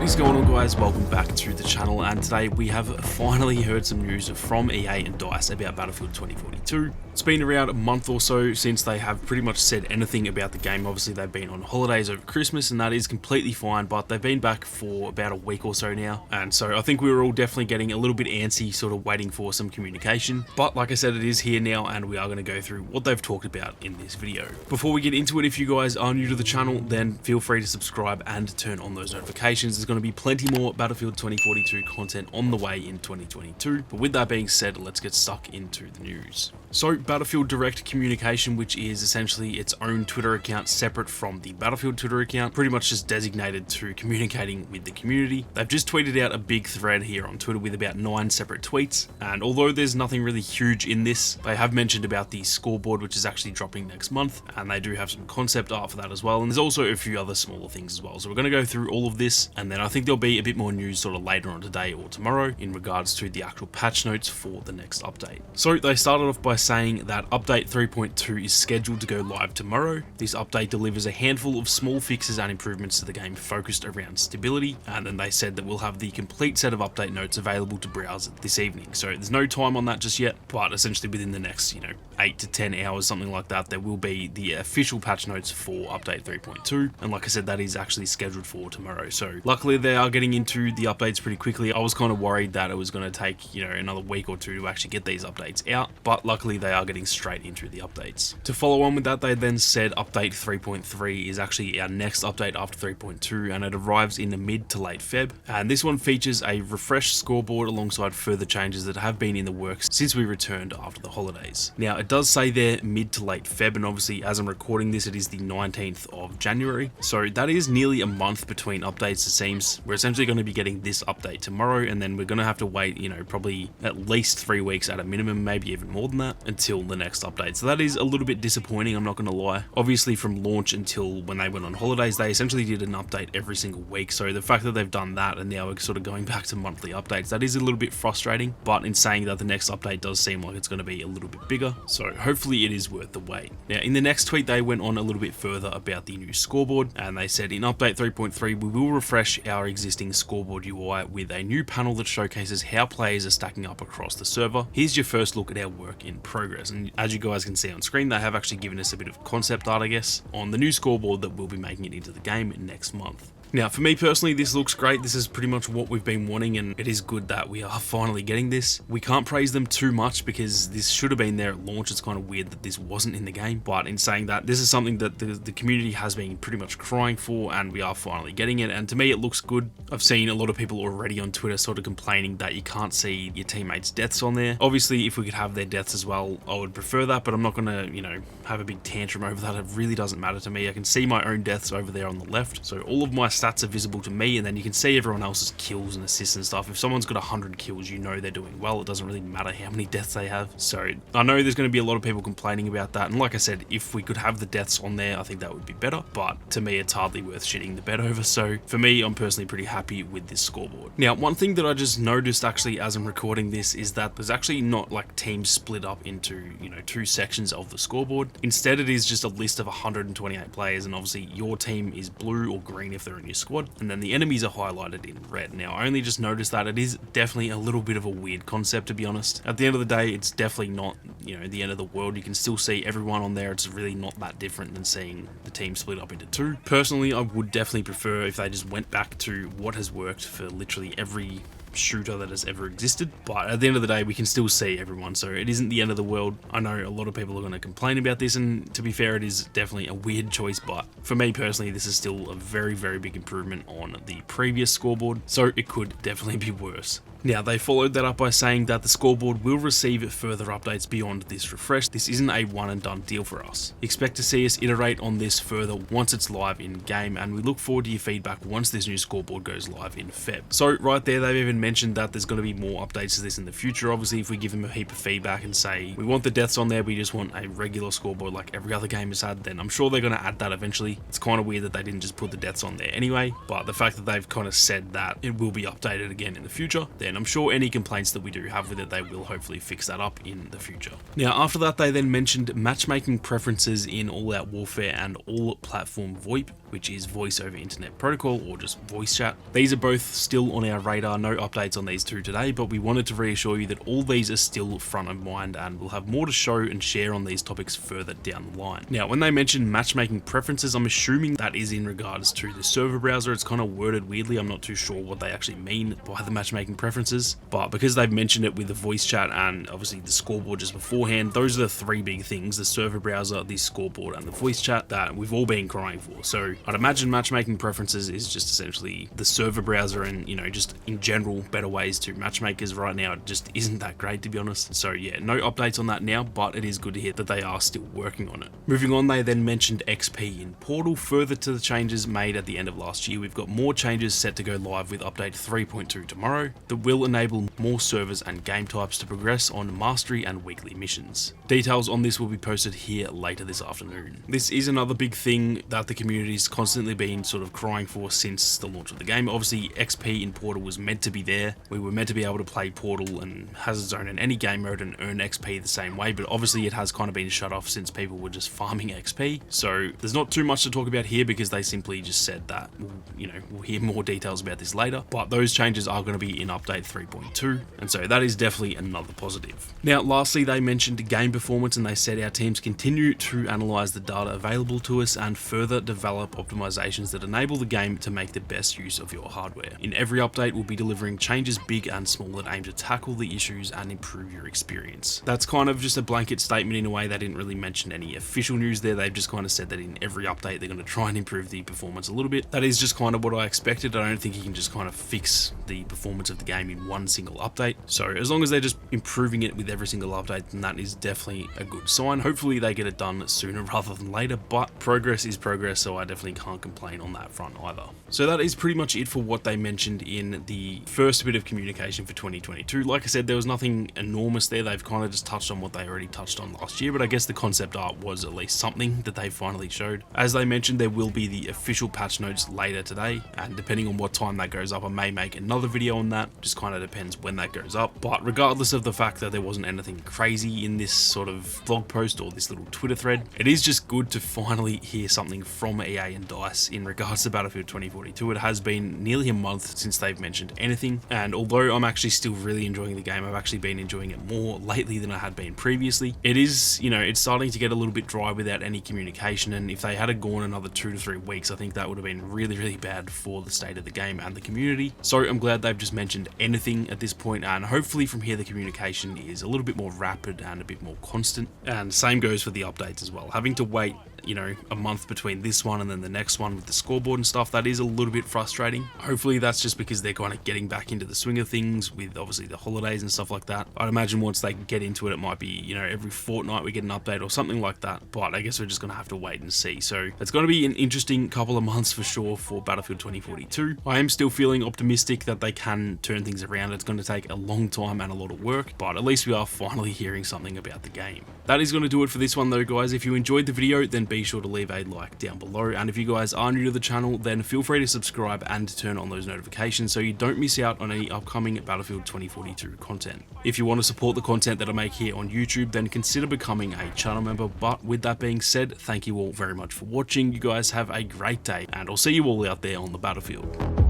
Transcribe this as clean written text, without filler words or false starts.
What is going on, guys? Welcome back to the channel, and today we have finally heard some news from EA and DICE about Battlefield 2042. It's been around a month or so since they have pretty much said anything about the game. Obviously they've been on holidays over Christmas and that is completely fine, but they've been back for about a week or so now, and so I think we were all definitely getting a little bit antsy, sort of waiting for some communication. But like I said, it is here now and we are going to go through what they've talked about in this video. Before we get into it, if you guys are new to the channel, then feel free to subscribe and turn on those notifications. There's going to be plenty more Battlefield 2042 content on the way in 2022. But with that being said, let's get stuck into the news. So Battlefield Direct Communication, which is essentially its own Twitter account separate from the Battlefield Twitter account, pretty much just designated to communicating with the community. They've just tweeted out a big thread here on Twitter with about 9 separate tweets, and although there's nothing really huge in this, they have mentioned about the Scoreboard, which is actually dropping next month, and they do have some concept art for that as well, and there's also a few other smaller things as well. So we're going to go through all of this, and then I think there'll be a bit more news sort of later on today or tomorrow in regards to the actual patch notes for the next update. So they started off by saying that update 3.2 is scheduled to go live tomorrow. This update delivers a handful of small fixes and improvements to the game focused around stability, and then they said that we'll have the complete set of update notes available to browse this evening. So there's no time on that just yet, but essentially within the next 8 to 10 hours, something like that, there will be the official patch notes for update 3.2, and like I said, that is actually scheduled for tomorrow. So luckily they are getting into the updates pretty quickly. I was kind of worried that it was going to take another week or two to actually get these updates out, but luckily they are getting straight into the updates. To follow on with that, they then said update 3.3 is actually our next update after 3.2, and it arrives in the mid to late Feb, and this one features a refreshed scoreboard alongside further changes that have been in the works since we returned after the holidays. Now it does say there mid to late Feb, and obviously as I'm recording this it is the 19th of January, so that is nearly a month between updates. It seems we're essentially going to be getting this update tomorrow, and then we're going to have to wait probably at least 3 weeks at a minimum, maybe even more than that, until the next update. So that is a little bit disappointing, I'm not going to lie. Obviously from launch until when they went on holidays, they essentially did an update every single week, so the fact that they've done that and now we're sort of going back to monthly updates, that is a little bit frustrating. But in saying that, the next update does seem like it's going to be a little bit bigger, so hopefully it is worth the wait. Now in the next tweet they went on a little bit further about the new scoreboard, and they said in update 3.3 we will refresh our existing scoreboard UI with a new panel that showcases how players are stacking up across the server. Here's your first look at our work in progress, and as you guys can see on screen, they have actually given us a bit of concept art, I guess, on the new scoreboard that will be making it into the game next month. Now, for me personally, this looks great. This is pretty much what we've been wanting, and it is good that we are finally getting this. We can't praise them too much because this should have been there at launch. It's kind of weird that this wasn't in the game, but in saying that, this is something that the community has been pretty much crying for, and we are finally getting it, and to me it looks good. I've seen a lot of people already on Twitter sort of complaining that you can't see your teammates' deaths on there. Obviously, if we could have their deaths as well, I would prefer that, but I'm not going to, have a big tantrum over that. It really doesn't matter to me. I can see my own deaths over there on the left, so all of my stats are visible to me, and then you can see everyone else's kills and assists and stuff. If someone's got 100 kills, they're doing well. It doesn't really matter how many deaths they have. So I know there's going to be a lot of people complaining about that, and like I said, if we could have the deaths on there, I think that would be better, but to me it's hardly worth shitting the bed over. So for me, I'm personally pretty happy with this scoreboard. Now, one thing that I just noticed actually as I'm recording this is that there's actually not like teams split up into 2 sections of the scoreboard. Instead, it is just a list of 128 players, and obviously your team is blue or green if they're in your squad, and then the enemies are highlighted in red. Now, I only just noticed that. It is definitely a little bit of a weird concept, to be honest. At the end of the day, it's definitely not, the end of the world. You can still see everyone on there. It's really not that different than seeing the team split up into 2. Personally, I would definitely prefer if they just went back to what has worked for literally every shooter that has ever existed, but at the end of the day we can still see everyone, so it isn't the end of the world. I know a lot of people are going to complain about this, and to be fair, it is definitely a weird choice, but for me personally, this is still a very, very big improvement on the previous scoreboard, so it could definitely be worse. Now, they followed that up by saying that the scoreboard will receive further updates beyond this refresh. This isn't a one and done deal for us. Expect to see us iterate on this further once it's live in game, and we look forward to your feedback once this new scoreboard goes live in Feb. So right there, they've even mentioned that there's going to be more updates to this in the future. Obviously, if we give them a heap of feedback and say we want the deaths on there, we just want a regular scoreboard like every other game has had, then I'm sure they're going to add that eventually. It's kind of weird that they didn't just put the deaths on there anyway, but the fact that they've kind of said that it will be updated again in the future, then I'm sure any complaints that we do have with it, they will hopefully fix that up in the future. Now, after that, they then mentioned matchmaking preferences in All Out Warfare and All Platform VoIP, which is voice over internet protocol or just voice chat. These are both still on our radar, no updates on these two today, but we wanted to reassure you that all these are still front of mind and we'll have more to show and share on these topics further down the line. Now, when they mention matchmaking preferences, I'm assuming that is in regards to the server browser. It's kind of worded weirdly. I'm not too sure what they actually mean by the matchmaking preferences, but because they've mentioned it with the voice chat and obviously the scoreboard just beforehand, those are the three big things: the server browser, the scoreboard, and the voice chat that we've all been crying for. So I'd imagine matchmaking preferences is just essentially the server browser and, you know, just in general better ways to matchmake, because right now it just isn't that great, to be honest. So yeah, no updates on that now, but it is good to hear that they are still working on it. Moving on, they then mentioned XP in Portal. Further to the changes made at the end of last year, we've got more changes set to go live with update 3.2 tomorrow that will enable more servers and game types to progress on mastery and weekly missions. Details on this will be posted here later this afternoon. This is another big thing that the community's constantly been sort of crying for since the launch of the game. Obviously, XP in Portal was meant to be there. We were meant to be able to play Portal and Hazard Zone in any game mode and earn XP the same way, but obviously it has kind of been shut off since people were just farming XP. So there's not too much to talk about here because they simply just said that, we'll hear more details about this later, but those changes are going to be in update 3.2, and so that is definitely another positive. Now, lastly, they mentioned game performance, and they said our teams continue to analyze the data available to us and further develop optimizations that enable the game to make the best use of your hardware. In every update, we'll be delivering changes big and small that aim to tackle the issues and improve your experience. That's kind of just a blanket statement in a way. They didn't really mention any official news there. They've just kind of said that in every update they're going to try and improve the performance a little bit. That is just kind of what I expected. I don't think you can just kind of fix the performance of the game in one single update. So as long as they're just improving it with every single update, then that is definitely a good sign. Hopefully they get it done sooner rather than later, but progress is progress, so I definitely can't complain on that front either. So that is pretty much it for what they mentioned in the first bit of communication for 2022. Like I said, there was nothing enormous there. They've kind of just touched on what they already touched on last year, but I guess the concept art was at least something that they finally showed. As they mentioned, there will be the official patch notes later today, and depending on what time that goes up, I may make another video on that. Just kind of depends when that goes up. But regardless of the fact that there wasn't anything crazy in this sort of blog post or this little Twitter thread, it is just good to finally hear something from EA and DICE in regards to Battlefield 2042. It has been nearly a month since they've mentioned anything, and although I'm actually still really enjoying the game, I've actually been enjoying it more lately than I had been previously. It is, it's starting to get a little bit dry without any communication, and if they had gone another 2 to 3 weeks, I think that would have been really, really bad for the state of the game and the community. So I'm glad they've just mentioned anything at this point, and hopefully from here the communication is a little bit more rapid and a bit more constant. And same goes for the updates as well. Having to wait a month between this one and then the next one with the scoreboard and stuff, that is a little bit frustrating. Hopefully that's just because they're kind of getting back into the swing of things with obviously the holidays and stuff like that. I'd imagine once they get into it might be, every fortnight we get an update or something like that, but I guess we're just going to have to wait and see. So it's going to be an interesting couple of months for sure for Battlefield 2042. I am still feeling optimistic that they can turn things around. It's going to take a long time and a lot of work, but at least we are finally hearing something about the game. That is going to do it for this one though, guys. If you enjoyed the video, then be sure to leave a like down below, and if you guys are new to the channel, then feel free to subscribe and turn on those notifications so you don't miss out on any upcoming Battlefield 2042 content. If you want to support the content that I make here on YouTube, then consider becoming a channel member. But with that being said, thank you all very much for watching. You guys have a great day, and I'll see you all out there on the battlefield.